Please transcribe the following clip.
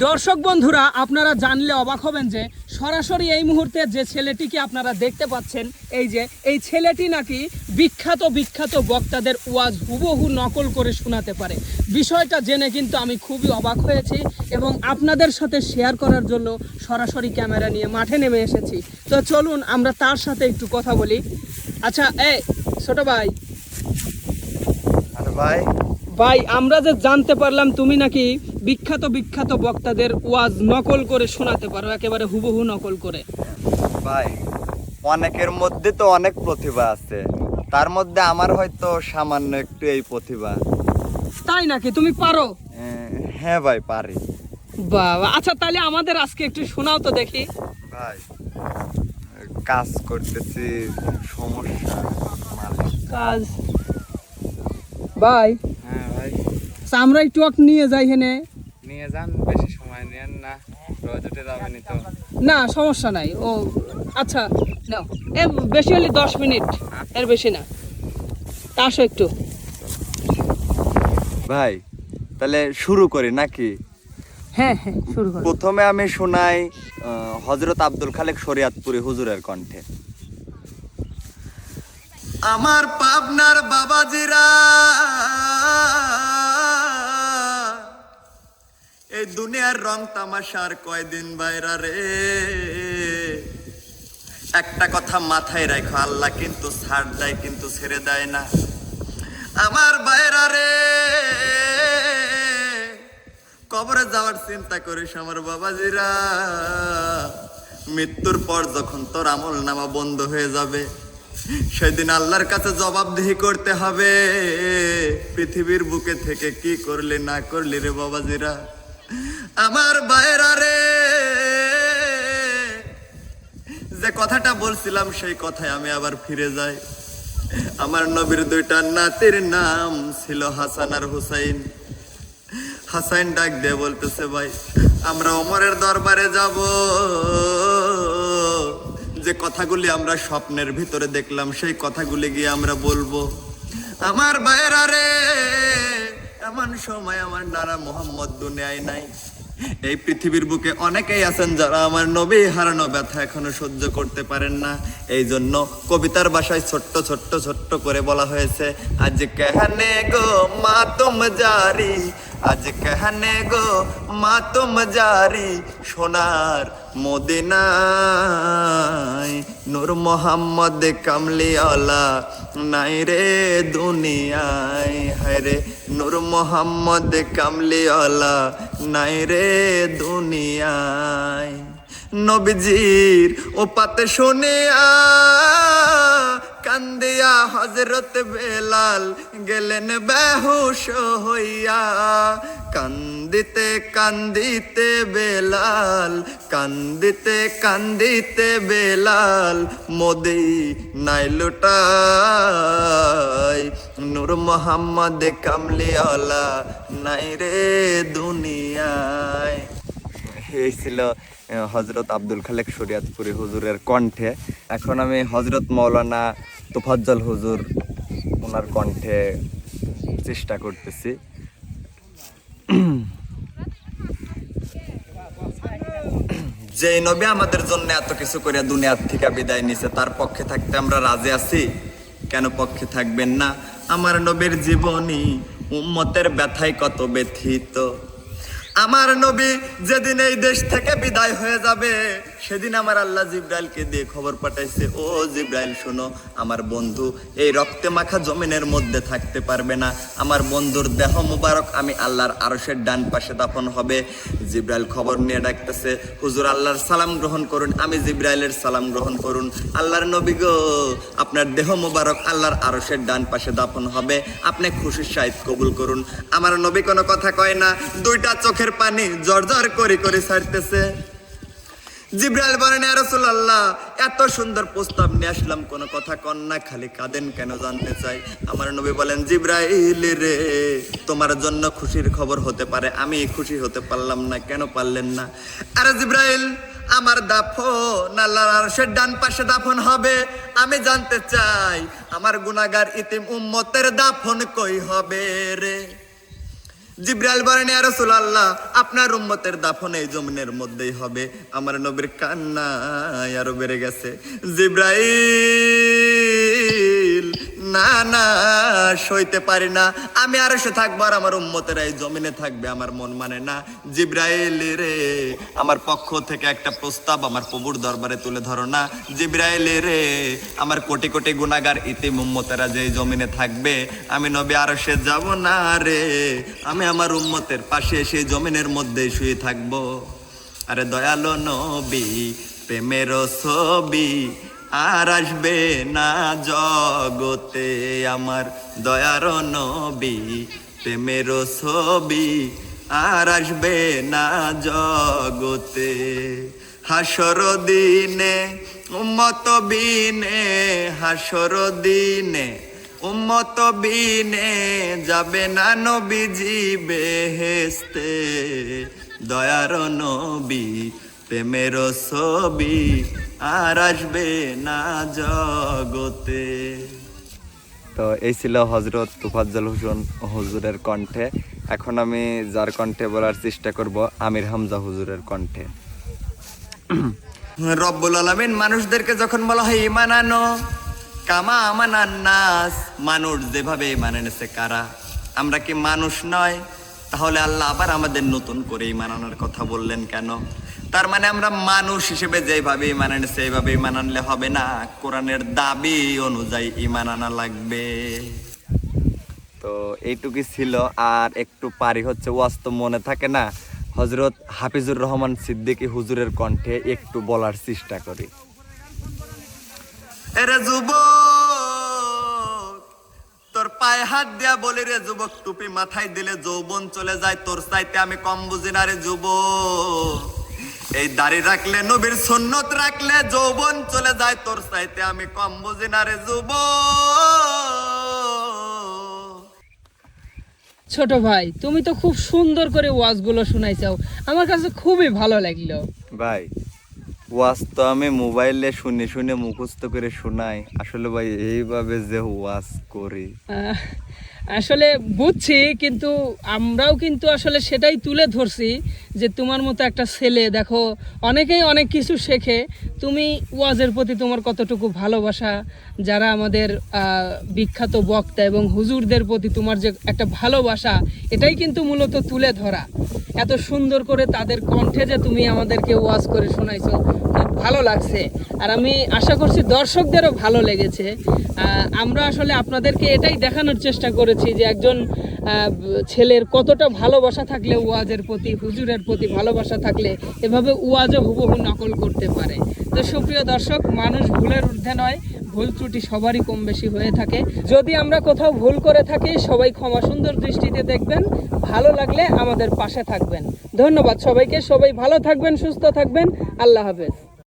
দর্শক বন্ধুরা, আপনারা জানলে অবাক হবেন যে সরাসরি এই মুহূর্তে যে ছেলেটিকে আপনারা দেখতে পাচ্ছেন, এই ছেলেটি নাকি বিখ্যাত বক্তাদের ওয়াজ হুবহু নকল করে শোনাতে পারে। বিষয়টা জেনে কিন্তু আমি খুবই অবাক হয়েছি এবং আপনাদের সাথে শেয়ার করার জন্য সরাসরি ক্যামেরা নিয়ে মাঠে নেমে এসেছি। তো চলুন আমরা তার সাথে একটু কথা বলি। আচ্ছা, এই ছোট ভাই, ভাই আমরা যে জানতে পারলাম তুমি নাকি বিখ্যাত বক্তাদের ওয়াজ নকল করে শোনাতে পারো, একেবারে হুবহু নকল করে। ভাই, অনেকের মধ্যে তো অনেক প্রতিভা আছে, তার মধ্যে আমার হয়তো সামান্য একটু এই প্রতিভা। তাই নাকি? তুমি পারো? হ্যাঁ ভাই, পারি। বাবা, আচ্ছা তাহলে আমাদের আজকে একটু শোনাও তো দেখি। ভাই, কাজ করতেছি, সমস্যা কাজ। ভাই, হ্যাঁ ভাই, আমরা একটু নিয়ে যাই, হেনে নিয়ে যান, বেশি সময় নেন না, রোজ উঠে যাবেনি তো। না সমস্যা নাই। ও আচ্ছা, নাও, বেশি হলে 10 মিনিট, এর বেশি না। তা আসো একটু। ভাই তাহলে শুরু করি নাকি? হ্যাঁ, শুরু করো। প্রথমে আমি শোনাই হযরত আব্দুল খালেক শরিয়াতপুরী হুজুরের কণ্ঠে। আমার পাবনার বাবাজিরা, এই দুনিয়ার রং তামাশার কয়দিন বাইরা রে, একটা কথা মাথায় রাখো, আল্লাহ কিন্তু ছাড় দেয় কিন্তু ছেড়ে দেয় না। আমার বাইরা রে, কবরে যাওয়ার চিন্তা করিস আমার বাবাজিরা। মৃত্যুর পর যখন তোর আমল নামা বন্ধ হয়ে যাবে, সেদিন আল্লাহর কাছে জবাবদিহি করতে হবে, পৃথিবীর বুকে থেকে কি করলি না করলি রে বাবাজিরা। আমার বাইরা রে, যে কথাটা বলছিলাম সেই কথায় আমি আবার ফিরে যাই। আমার নবীর দুইটা নাতির নাম ছিল হাসান আর হুসাইন। হাসাইন ডাক দিয়ে বলতেছে, ভাই আমরা ওমরের দরবারে যাব, যে কথাগুলি আমরা স্বপ্নের ভিতরে দেখলাম সেই কথাগুলি গিয়ে আমরা বলবো। আমার ভাইয়েরা রে, এমন সময় আমার নানা মোহাম্মদ দুনিয়ায় নাই। এই পৃথিবীর বুকে অনেকেই আছেন যারা আমার নবী হারানো ব্যথা এখনো সহ্য করতে পারেন না। এই জন্য কবিতার ভাষায় ছোট্ট করে বলা হয়েছে, আজ কেহনে গো মাতম জারি, আজ কেহনে গো মাতম জারি, সোনার মদিনায় নূর মোহাম্মদ কামলিওয়ালা নাই রে দুনিয়ায়। হায় রে, নূর মোহাম্মদ কামলিওয়ালা নাই রে দুনিয়ায়। নবীজির ও পাতে শুনিয়া কান্দিয়া হযরত বেলাল গেলেন বেহুশ হইয়া। কান্দিতে কান্দিতে বেলাল, কান্দিতে কান্দিতে বেলাল মদিনায় লুটায়, নূর মোহাম্মদ কামলিওয়ালা নাই রে দুনিয়ায়। এই ছিল হযরত আব্দুল খালেক শরিয়াতপুরী হুজুরের কণ্ঠে। এখন আমি হযরত মাওলানা তোফাজ্জল হুজুর ওনার কণ্ঠে চেষ্টা করতেছি। যে নবী আমাদের জন্য এত কিছু করে দুনিয়ার থেকে বিদায় নিছে, তার পক্ষে থাকতে আমরা রাজি আছি, কেন পক্ষে থাকবেন না? আমার নবীর জীবনী উম্মতের ব্যথায় কত ব্যথিত। আমার নবী যেদিন এই দেশ থেকে বিদায় হয়ে যাবে, সেদিন আমার আল্লাহ জিব্রাইলকে দিয়ে খবর পাঠাইছে, ও জিব্রাইল শোনো, আমার বন্ধু এই রক্তে মাখা জমিনের মধ্যে থাকতে পারবে না। আমার বন্ধুর দেহ মুবারক আমি আল্লাহর আরশের ডান পাশে দাফন হবে। জিব্রাইল খবর নিয়ে ডাকতেছে, হুজুর আল্লাহর সালাম গ্রহণ করুন। আমি জিব্রাইলের সালাম গ্রহণ করুন। আল্লাহর নবী গো, আপনার দেহ মুবারক আল্লাহর আরশের ডান পাশে দাফন হবে, আপনি খুশির সহিত কবুল করুন। আমার নবী কোনো কথা কয় না, দুইটা চোখের পানি জর্জর করে ছাড়তেছে। জিব্রাইল বলেন, ইয়া রাসূলুল্লাহ, এত সুন্দর প্রস্তাব নিয়ে আসলাম, কোনো কথা কন না, খালি কাঁদেন কেন জানতে চাই। আমার নবী বলেন, জিব্রাইল রে, তোমার জন্য খুশির খবর হতে পারে, আমি খুশি হতে পারলাম না, কেন পারলেন না? আরে জিব্রাইল, আমার দাফন আল্লাহর আরশের ডান পাশে দাফন হবে, আমি জানতে চাই আমার গুনাহগার ইতিম উম্মতের দাফন কই হবে রে? জিব্রাইল বলেন ইয়া রাসূলুল্লাহ আপনার উম্মতের দাফন এই জমিনের মধ্যেই হবে। আমার নবীর কান্না আরো বেড়ে গেছে। জিব্রাইল না না সইতে পারি না, আমি আরশে থাকবো আর আমার উম্মতেরা এই জমিনে থাকবে, আমার মন মানে না। জিব্রাইল রে আমার পক্ষ থেকে একটা প্রস্তাব আমার প্রভুর দরবারে তুলে ধরো না। জিব্রাইল রে আমার কোটি কোটি গুনাহগার ইতিম উম্মতেরা যে এই জমিনে থাকবে, আমি নবী আরশে যাব না রে, আমি আমার উম্মতের পাশে সেই জমিনের মধ্যেই শুয়ে থাকবো। আরে দয়ালো নবী প্রেমের ছবি আর আসবে না জগতে, আমার দয়ার নবী প্রেমের ছবি আর আসবে না জগতে। হাসর দিনে উম্মত বিনে, হাসর দিনে উম্মত বিনে যাবে না নবীজি বেহেশতে। দয়ার নবী প্রেমের ছবি আর আসবে না জগতে। তো এই ছিল হযরত তোফাজ্জল হোসেন হুজুরের কণ্ঠে। এখন আমি যার কণ্ঠে বলার চেষ্টা করব আমির হামজা হুজুরের কণ্ঠে। রব্বুল আলামিন মানুষদেরকে যখন বলা হয় ঈমান আনো, কামা আমানান নাস, মানুষ যেভাবে ঈমান এনেছে কারা, আমরা কি মানুষ নয়? তাহলে আল্লাহ আবার আমাদের নতুন করে ঈমান আনার কথা বললেন কেন? তার মানে আমরা মানুষ হিসেবে যেভাবে ঈমান এনেছে এইভাবে ঈমান আনলে হবে না, কোরআনের দাবি অনুযায়ী ঈমান আনা লাগবে। তো এইটুকুই ছিল। আর একটু পারি হচ্ছে ওয়াজ তো মনে থাকে না, হযরত হাফিজুর রহমান সিদ্দিকী হুজুরের কণ্ঠে একটু বলার চেষ্টা করি। এরে যুবক তোর পায়ে হাত দিয়া বলি রে যুবক, টুপি মাথায় দিলে যৌবন চলে যায়, তোর চাইতে আমি কম বুঝি না রে যুবক। এই দাড়ি রাখলে নবীর সুন্নত রাখলে যৌবন চলে যায়, তোর চাইতে আমি কম বুঝি না রে যুবক। ছোট ভাই, তুমি তো খুব সুন্দর করে ওয়াজগুলো শোনাইছাও, আমার কাছে খুবই ভালো লাগলো। ভাই ওয়াজ তো আমি মোবাইলে শুনে শুনে মুখস্থ করে শোনাই, আসলে ভাই এইভাবে যে ওয়াজ করি আসলে বুঝছি, কিন্তু আমরাও কিন্তু আসলে সেটাই তুলে ধরছি যে তোমার মতো একটা ছেলে দেখো অনেকেই অনেক কিছু শেখে, তুমি ওয়াজের প্রতি তোমার কতটুকু ভালোবাসা, যারা আমাদের বিখ্যাত বক্তা এবং হুজুরদের প্রতি তোমার যে একটা ভালোবাসা, এটাই কিন্তু মূলত তুলে ধরা। এত সুন্দর করে তাদের কণ্ঠে যে তুমি আমাদেরকে ওয়াজ করে শোনাইছো, খুব ভালো লাগছে। আর আমি আশা করছি দর্শকদেরও ভালো লেগেছে। আমরা আসলে আপনাদেরকে এটাই দেখানোর চেষ্টা করেছি যে একজন ছেলের কতটা ভালোবাসা থাকলে ওয়াজের প্রতি, হুজুরের প্রতি ভালোবাসা থাকলে এভাবে ওয়াজও হুবহু নকল করতে পারে। তো সুপ্রিয় দর্শক, মানুষ ভুলের ঊর্ধ্বে নয়, ভুল ত্রুটি সবারই কম বেশি হয়ে থাকে। যদি আমরা কোথাও ভুল করে থাকি, সবাই ক্ষমা সুন্দর দৃষ্টিতে দেখবেন, ভালো লাগলে আমাদের পাশে থাকবেন। ধন্যবাদ সবাইকে, সবাই ভালো থাকবেন, সুস্থ থাকবেন, আল্লাহ হাফেজ।